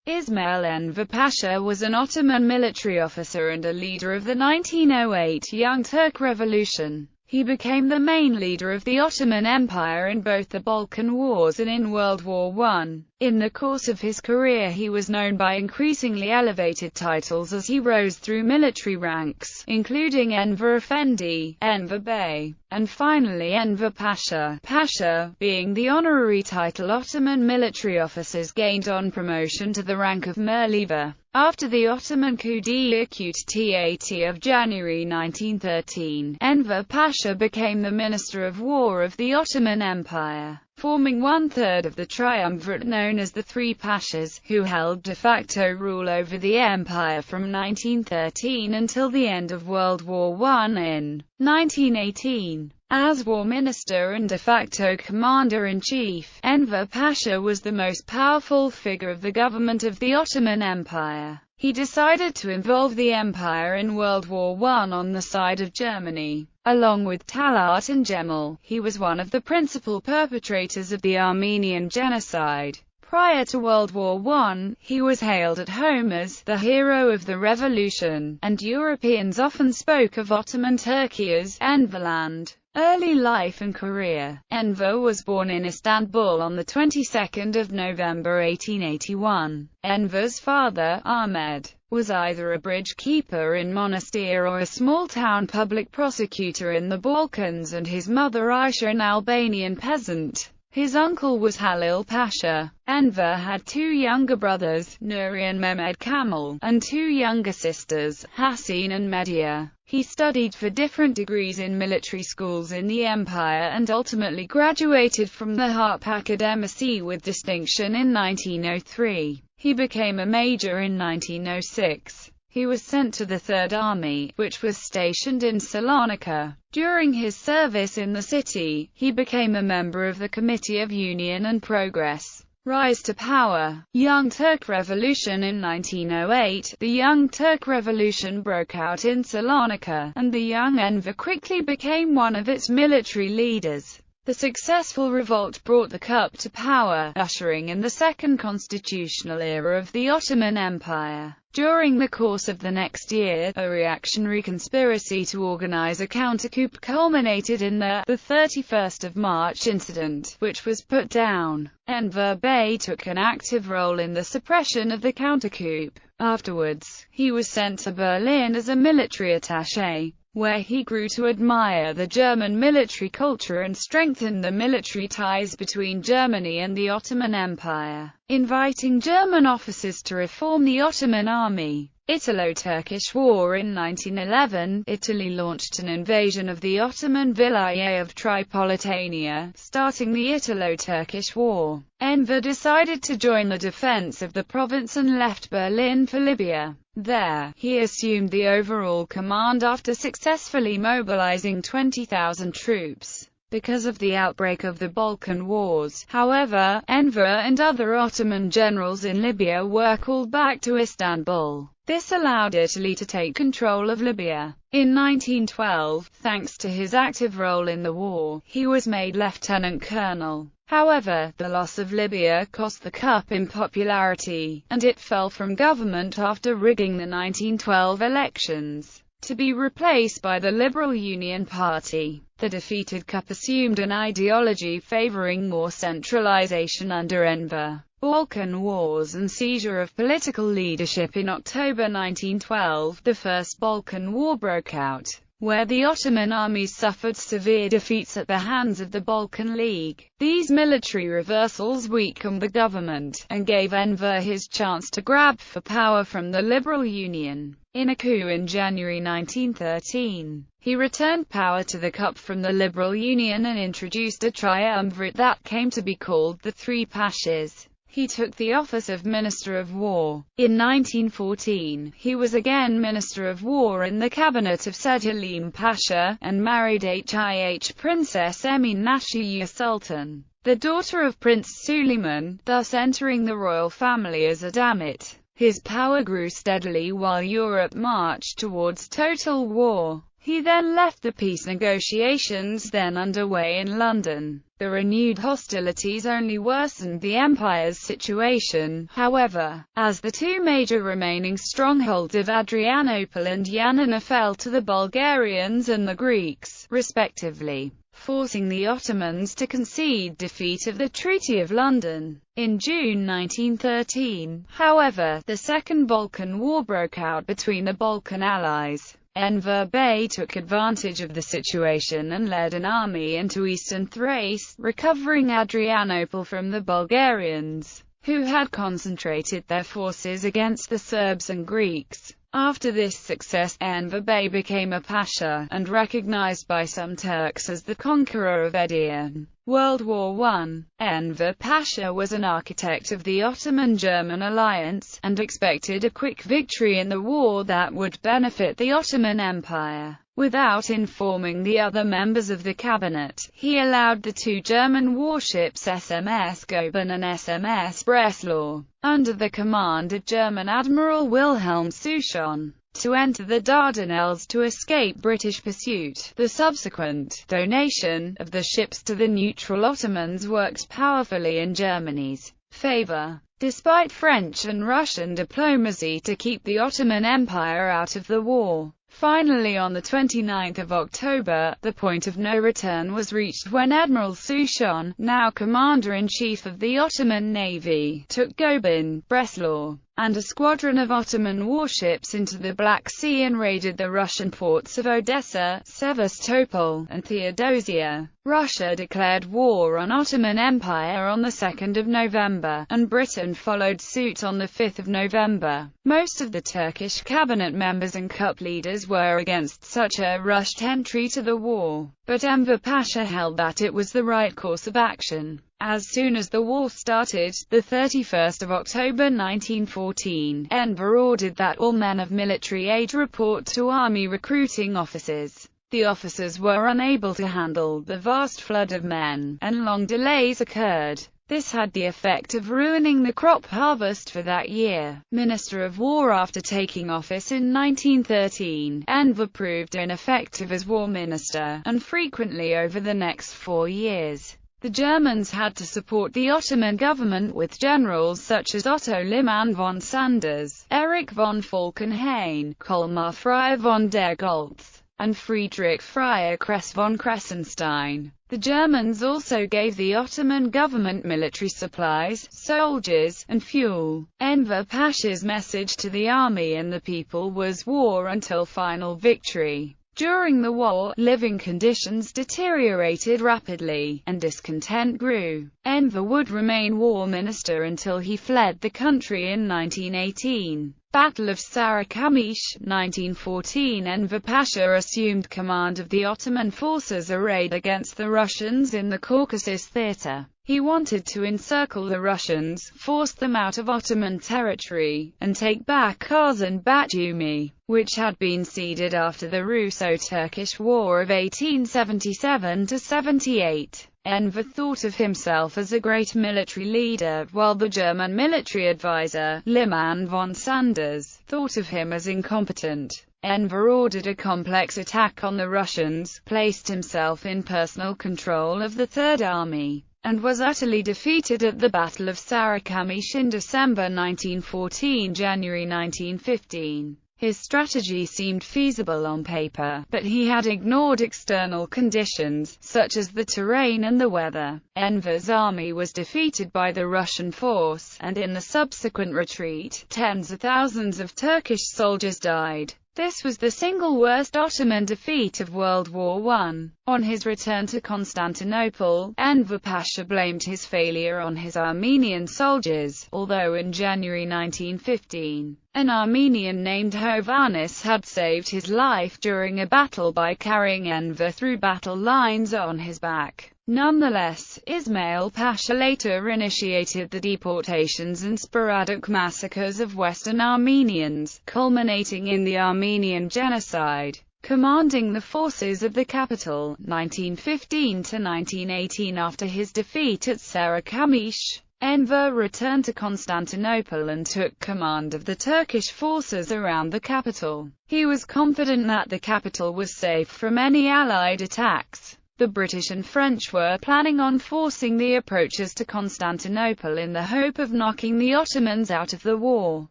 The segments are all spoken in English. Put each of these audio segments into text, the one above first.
Ismail Enver Pasha was an Ottoman military officer and a leader of the 1908 Young Turk Revolution. He became the main leader of the Ottoman Empire in both the Balkan Wars and in World War I. In the course of his career he was known by increasingly elevated titles as he rose through military ranks, including Enver Efendi, Enver Bey, and finally Enver Pasha, Pasha being the honorary title Ottoman military officers gained on promotion to the rank of Mir Lever. After the Ottoman coup d'état of January 1913, Enver Pasha became the Minister of War of the Ottoman Empire, forming one-third of the triumvirate known as the Three Pashas, who held de facto rule over the empire from 1913 until the end of World War I in 1918. As war minister and de facto commander-in-chief, Enver Pasha was the most powerful figure of the government of the Ottoman Empire. He decided to involve the empire in World War I on the side of Germany. Along with Talat and Cemal, he was one of the principal perpetrators of the Armenian genocide. Prior to World War I, he was hailed at home as the hero of the revolution, and Europeans often spoke of Ottoman Turkey as Enverland. Early life and career. Enver was born in Istanbul on the 22nd of November 1881. Enver's father, Ahmed, was either a bridge keeper in Monastir or a small-town public prosecutor in the Balkans, and his mother Aisha, an Albanian peasant. His uncle was Halil Pasha. Enver had two younger brothers, Nuri and Mehmed Kemal, and two younger sisters, Hasine and Medya. He studied for different degrees in military schools in the empire and ultimately graduated from the Harp Akademisi with distinction in 1903. He became a major in 1906. He was sent to the Third Army, which was stationed in Salonika. During his service in the city, he became a member of the Committee of Union and Progress. Rise to power. Young Turk Revolution. In 1908, the Young Turk Revolution broke out in Salonika, and the young Enver quickly became one of its military leaders. The successful revolt brought the Cup to power, ushering in the second constitutional era of the Ottoman Empire. During the course of the next year, a reactionary conspiracy to organize a countercoup culminated in the 31st of March incident, which was put down. Enver Bey took an active role in the suppression of the countercoup. Afterwards, he was sent to Berlin as a military attaché, where he grew to admire the German military culture and strengthen the military ties between Germany and the Ottoman Empire, inviting German officers to reform the Ottoman army. Italo-Turkish War. In 1911, Italy launched an invasion of the Ottoman Vilayet of Tripolitania, starting the Italo-Turkish War. Enver decided to join the defense of the province and left Berlin for Libya. There, he assumed the overall command after successfully mobilizing 20,000 troops. Because of the outbreak of the Balkan Wars, however, Enver and other Ottoman generals in Libya were called back to Istanbul. This allowed Italy to take control of Libya. In 1912, thanks to his active role in the war, he was made lieutenant colonel. However, the loss of Libya cost the Cup in popularity, and it fell from government after rigging the 1912 elections, to be replaced by the Liberal Union Party. The defeated Cup assumed an ideology favoring more centralization under Enver. Balkan Wars and seizure of political leadership. In October 1912, the First Balkan War broke out, where the Ottoman armies suffered severe defeats at the hands of the Balkan League. These military reversals weakened the government, and gave Enver his chance to grab for power from the Liberal Union. In a coup in January 1913, he returned power to the Cup from the Liberal Union and introduced a triumvirate that came to be called the Three Pashas. He took the office of Minister of War. In 1914, he was again Minister of War in the cabinet of Selim Pasha, and married HIH Princess Emin Nashiya Sultan, the daughter of Prince Suleiman, thus entering the royal family as a Damit. His power grew steadily while Europe marched towards total war. He then left the peace negotiations then underway in London. The renewed hostilities only worsened the empire's situation, however, as the two major remaining strongholds of Adrianople and Yanina fell to the Bulgarians and the Greeks, respectively, forcing the Ottomans to concede defeat of the Treaty of London. In June 1913, however, the Second Balkan War broke out between the Balkan allies. Enver Bey took advantage of the situation and led an army into eastern Thrace, recovering Adrianople from the Bulgarians, who had concentrated their forces against the Serbs and Greeks. After this success, Enver Bey became a pasha, and recognized by some Turks as the conqueror of Edirne. World War I. Enver Pasha was an architect of the Ottoman-German alliance, and expected a quick victory in the war that would benefit the Ottoman Empire. Without informing the other members of the cabinet, he allowed the two German warships SMS Goeben and SMS Breslau, under the command of German Admiral Wilhelm Souchon, to enter the Dardanelles to escape British pursuit. The subsequent donation of the ships to the neutral Ottomans worked powerfully in Germany's favor, despite French and Russian diplomacy to keep the Ottoman Empire out of the war. Finally, on 29 October, the point of no return was reached when Admiral Souchon, now Commander-in-Chief of the Ottoman Navy, took Goeben, Breslau, and a squadron of Ottoman warships into the Black Sea and raided the Russian ports of Odessa, Sevastopol, and Theodosia. Russia declared war on Ottoman Empire on 2 November, and Britain followed suit on 5 November. Most of the Turkish cabinet members and cup leaders were against such a rushed entry to the war, but Enver Pasha held that it was the right course of action. As soon as the war started, the 31st of October 1914, Enver ordered that all men of military age report to army recruiting offices. The officers were unable to handle the vast flood of men, and long delays occurred. This had the effect of ruining the crop harvest for that year. Minister of War after taking office in 1913, Enver proved ineffective as war minister, and frequently over the next 4 years. The Germans had to support the Ottoman government with generals such as Otto Liman von Sanders, Erich von Falkenhayn, Colmar Freyr von der Goltz, and Friedrich Freyr Kress von Kressenstein. The Germans also gave the Ottoman government military supplies, soldiers, and fuel. Enver Pasha's message to the army and the people was war until final victory. During the war, living conditions deteriorated rapidly, and discontent grew. Enver would remain war minister until he fled the country in 1918. Battle of Sarek-Amish, 1914. Enver Pasha assumed command of the Ottoman forces arrayed against the Russians in the Caucasus Theatre. He wanted to encircle the Russians, force them out of Ottoman territory, and take back Kars and Batumi, which had been ceded after the Russo-Turkish War of 1877–78. Enver thought of himself as a great military leader, while the German military advisor, Liman von Sanders, thought of him as incompetent. Enver ordered a complex attack on the Russians, placed himself in personal control of the Third Army, and was utterly defeated at the Battle of Sarek-Amish in December 1914, January 1915. His strategy seemed feasible on paper, but he had ignored external conditions, such as the terrain and the weather. Enver's army was defeated by the Russian force, and in the subsequent retreat, tens of thousands of Turkish soldiers died. This was the single worst Ottoman defeat of World War I. On his return to Constantinople, Enver Pasha blamed his failure on his Armenian soldiers, although in January 1915, an Armenian named Hovhannes had saved his life during a battle by carrying Enver through battle lines on his back. Nonetheless, Ismail Pasha later initiated the deportations and sporadic massacres of Western Armenians, culminating in the Armenian Genocide. Commanding the forces of the capital, 1915–1918. After his defeat at Sarek-Amish, Enver returned to Constantinople and took command of the Turkish forces around the capital. He was confident that the capital was safe from any Allied attacks. The British and French were planning on forcing the approaches to Constantinople in the hope of knocking the Ottomans out of the war.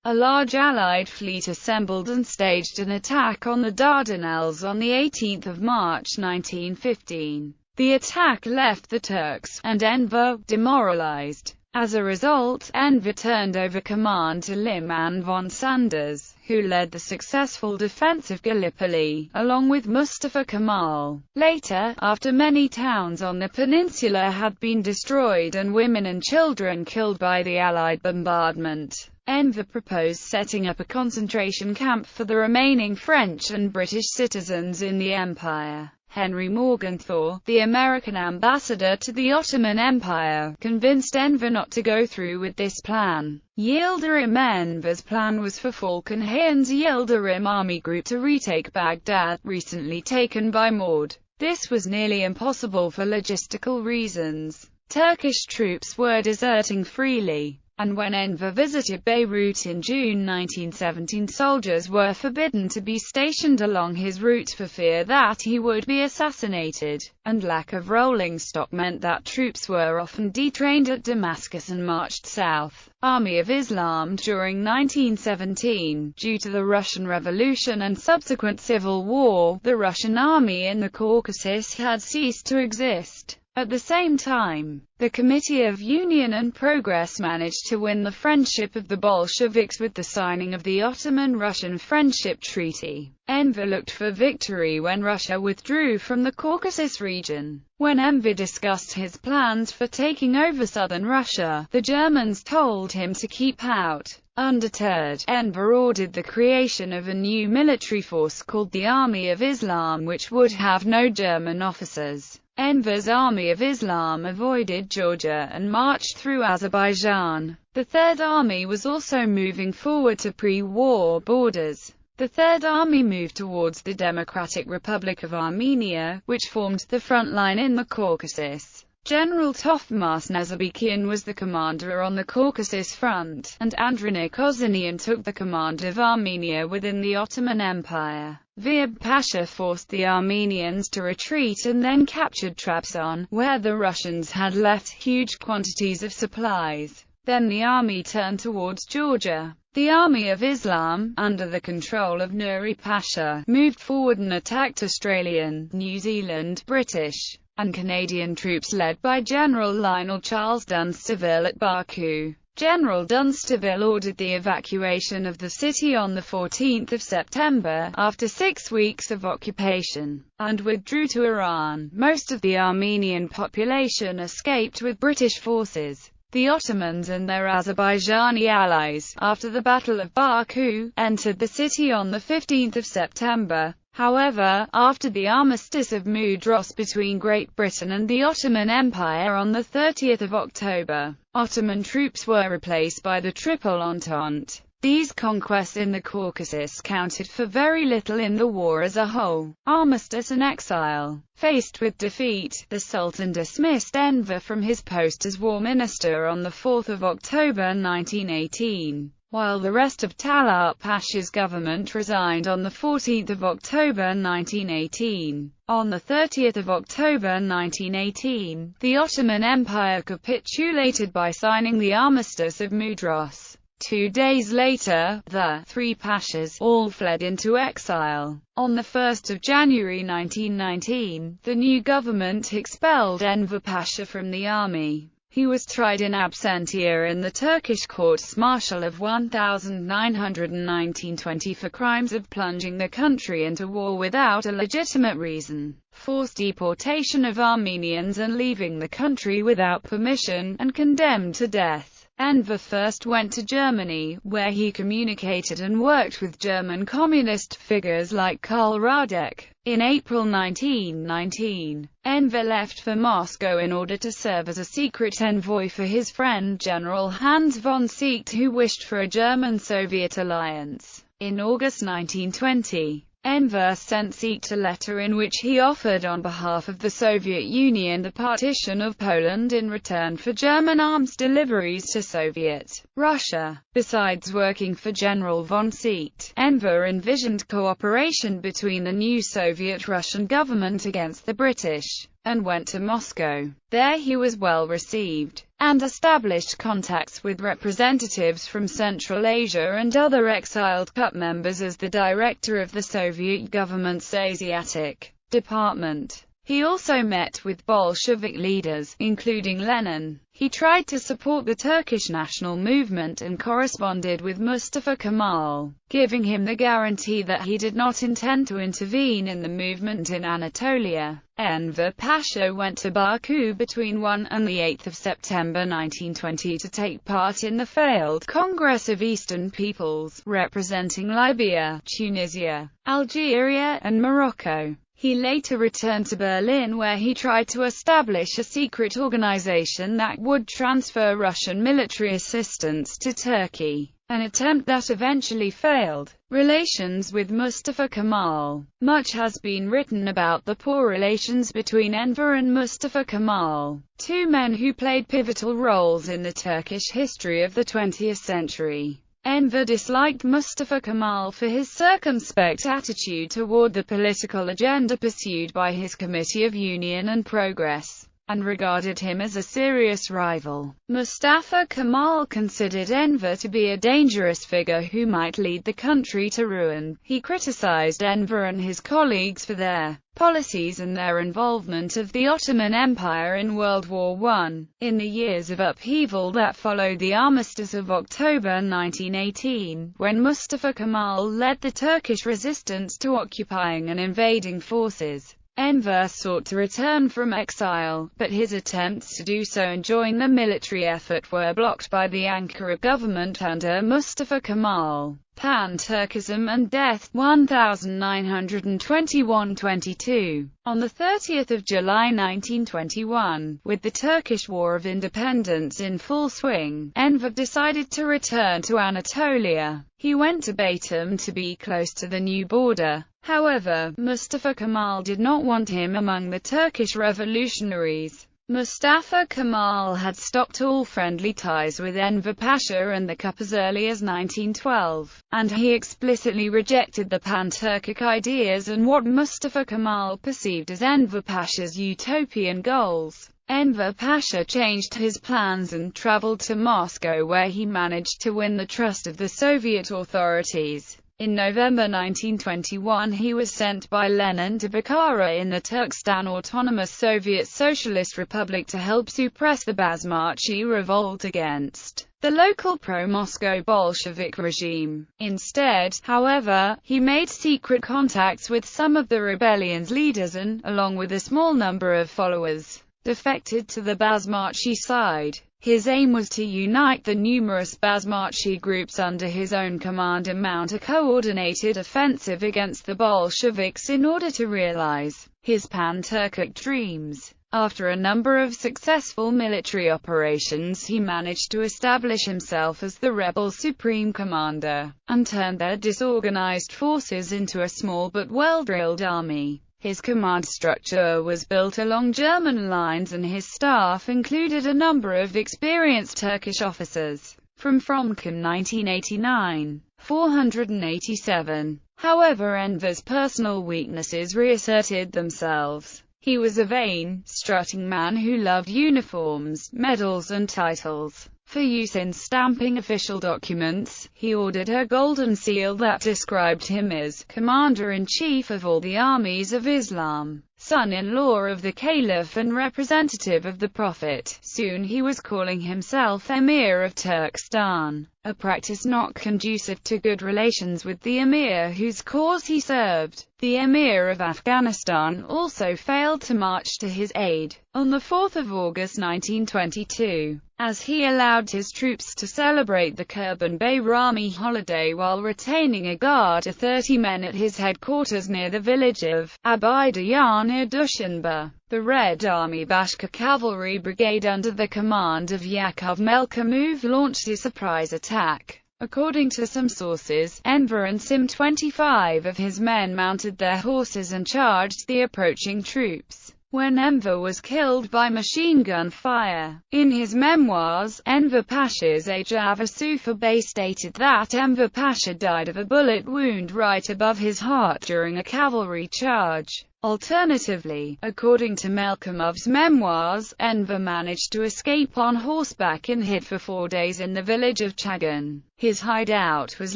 A large Allied fleet assembled and staged an attack on the Dardanelles on 18 March 1915. The attack left the Turks and Enver demoralized. As a result, Enver turned over command to Liman von Sanders, who led the successful defense of Gallipoli, along with Mustafa Kemal. Later, after many towns on the peninsula had been destroyed and women and children killed by the Allied bombardment, Enver proposed setting up a concentration camp for the remaining French and British citizens in the empire. Henry Morgenthau, the American ambassador to the Ottoman Empire, convinced Enver not to go through with this plan. Yildirim Enver's plan was for Falkenhayn's Yildirim army group to retake Baghdad, recently taken by Maud. This was nearly impossible for logistical reasons. Turkish troops were deserting freely, and when Enver visited Beirut in June 1917, soldiers were forbidden to be stationed along his route for fear that he would be assassinated, and lack of rolling stock meant that troops were often detrained at Damascus and marched south. Army of Islam. During 1917, due to the Russian Revolution and subsequent civil war, the Russian army in the Caucasus had ceased to exist. At the same time, the Committee of Union and Progress managed to win the friendship of the Bolsheviks with the signing of the Ottoman-Russian Friendship Treaty. Enver looked for victory when Russia withdrew from the Caucasus region. When Enver discussed his plans for taking over southern Russia, the Germans told him to keep out. Undeterred, Enver ordered the creation of a new military force called the Army of Islam, which would have no German officers. Enver's Army of Islam avoided Georgia and marched through Azerbaijan. The Third Army was also moving forward to pre-war borders. The Third Army moved towards the Democratic Republic of Armenia, which formed the front line in the Caucasus. General Toftmas Nazarbakian was the commander on the Caucasus front, and Andronik Ozanian took the command of Armenia within the Ottoman Empire. VIAF Pasha forced the Armenians to retreat and then captured Trabzon, where the Russians had left huge quantities of supplies. Then the army turned towards Georgia. The Army of Islam, under the control of Nuri Pasha, moved forward and attacked Australian, New Zealand, British, and Canadian troops led by General Lionel Charles Dunsterville at Baku. General Dunsterville ordered the evacuation of the city on 14 September, after 6 weeks of occupation, and withdrew to Iran. Most of the Armenian population escaped with British forces. The Ottomans and their Azerbaijani allies, after the Battle of Baku, entered the city on 15 September. However, after the Armistice of Mudros between Great Britain and the Ottoman Empire on 30 October, Ottoman troops were replaced by the Triple Entente. These conquests in the Caucasus counted for very little in the war as a whole. Armistice and exile. Faced with defeat, the Sultan dismissed Enver from his post as war minister on 4 October 1918. While the rest of Talat Pasha's government resigned on 14 October 1918. On 30 October 1918, the Ottoman Empire capitulated by signing the Armistice of Mudros. 2 days later, the three Pashas all fled into exile. On 1 January 1919, the new government expelled Enver Pasha from the army. He was tried in absentia in the Turkish courts-martial of 1919-20 for crimes of plunging the country into war without a legitimate reason, forced deportation of Armenians and leaving the country without permission, and condemned to death. Enver first went to Germany, where he communicated and worked with German communist figures like Karl Radek. In April 1919, Enver left for Moscow in order to serve as a secret envoy for his friend General Hans von Seeckt, who wished for a German-Soviet alliance. In August 1920, Enver sent Seat a letter in which he offered on behalf of the Soviet Union the partition of Poland in return for German arms deliveries to Soviet Russia. Besides working for General von Seat, Enver envisioned cooperation between the new Soviet-Russian government against the British, and went to Moscow. There he was well received, and established contacts with representatives from Central Asia and other exiled CUP members as the director of the Soviet government's Asiatic department. He also met with Bolshevik leaders, including Lenin. He tried to support the Turkish national movement and corresponded with Mustafa Kemal, giving him the guarantee that he did not intend to intervene in the movement in Anatolia. Enver Pasha went to Baku between 1 and 8 September 1920 to take part in the failed Congress of Eastern Peoples, representing Libya, Tunisia, Algeria, and Morocco. He later returned to Berlin where he tried to establish a secret organization that would transfer Russian military assistance to Turkey, an attempt that eventually failed. Relations with Mustafa Kemal. Much has been written about the poor relations between Enver and Mustafa Kemal, two men who played pivotal roles in the Turkish history of the 20th century. Enver disliked Mustafa Kemal for his circumspect attitude toward the political agenda pursued by his Committee of Union and Progress, and regarded him as a serious rival. Mustafa Kemal considered Enver to be a dangerous figure who might lead the country to ruin. He criticized Enver and his colleagues for their policies and their involvement of the Ottoman Empire in World War I. In the years of upheaval that followed the armistice of October 1918, when Mustafa Kemal led the Turkish resistance to occupying and invading forces, Enver sought to return from exile, but his attempts to do so and join the military effort were blocked by the Ankara government under Mustafa Kemal. Pan-Turkism and Death, 1921–22. On 30 July 1921, with the Turkish War of Independence in full swing, Enver decided to return to Anatolia. He went to Batum to be close to the new border. However, Mustafa Kemal did not want him among the Turkish revolutionaries. Mustafa Kemal had stopped all friendly ties with Enver Pasha and the CUP as early as 1912, and he explicitly rejected the pan-Turkic ideas and what Mustafa Kemal perceived as Enver Pasha's utopian goals. Enver Pasha changed his plans and traveled to Moscow where he managed to win the trust of the Soviet authorities. In November 1921 he was sent by Lenin to Bukhara in the Turkestan Autonomous Soviet Socialist Republic to help suppress the Basmachi revolt against the local pro-Moscow Bolshevik regime. Instead, however, he made secret contacts with some of the rebellion's leaders and, along with a small number of followers, defected to the Basmachi side. His aim was to unite the numerous Basmachi groups under his own command and mount a coordinated offensive against the Bolsheviks in order to realize his pan-Turkic dreams. After a number of successful military operations, he managed to establish himself as the rebel supreme commander, and turned their disorganized forces into a small but well-drilled army. His command structure was built along German lines and his staff included a number of experienced Turkish officers. From Fromkin 1989, 487. However, Enver's personal weaknesses reasserted themselves. He was a vain, strutting man who loved uniforms, medals and titles. For use in stamping official documents, he ordered a golden seal that described him as Commander-in-Chief of all the armies of Islam, son-in-law of the Caliph and representative of the Prophet. Soon he was calling himself Emir of Turkestan, a practice not conducive to good relations with the Emir whose cause he served. The Emir of Afghanistan also failed to march to his aid on 4 August 1922, as he allowed his troops to celebrate the Kurban Bayrami holiday while retaining a guard of 30 men at his headquarters near the village of Abidjan near Dushanbe. The Red Army Bashkir Cavalry Brigade under the command of Yakov Melkamov launched a surprise attack According to some sources, Enver and some 25 of his men mounted their horses and charged the approaching troops, when Enver was killed by machine gun fire. In his memoirs, Enver Pasha's age Avasufa Bey stated that Enver Pasha died of a bullet wound right above his heart during a cavalry charge. Alternatively, according to Melkomov's memoirs, Enver managed to escape on horseback and hid for 4 days in the village of Chagan. His hideout was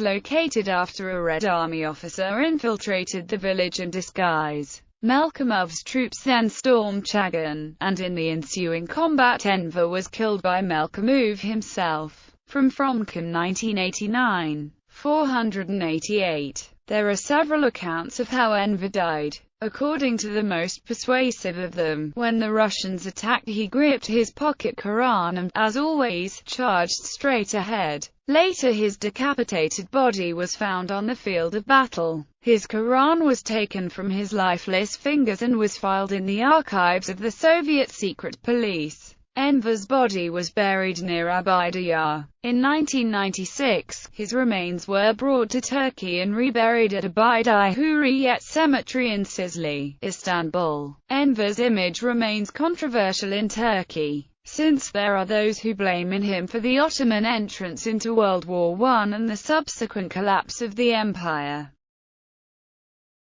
located after a Red Army officer infiltrated the village in disguise. Melkomov's troops then stormed Chagan, and in the ensuing combat Enver was killed by Melkomov himself. From Fromkin 1989. 488. There are several accounts of how Enver died. According to the most persuasive of them, when the Russians attacked he gripped his pocket Quran and, as always, charged straight ahead. Later his decapitated body was found on the field of battle. His Quran was taken from his lifeless fingers and was filed in the archives of the Soviet secret police. Enver's body was buried near Abidiyar. In 1996, his remains were brought to Turkey and reburied at Abidi Hurriyet Cemetery in Cizli, Istanbul. Enver's image remains controversial in Turkey, since there are those who blame him for the Ottoman entrance into World War I and the subsequent collapse of the empire.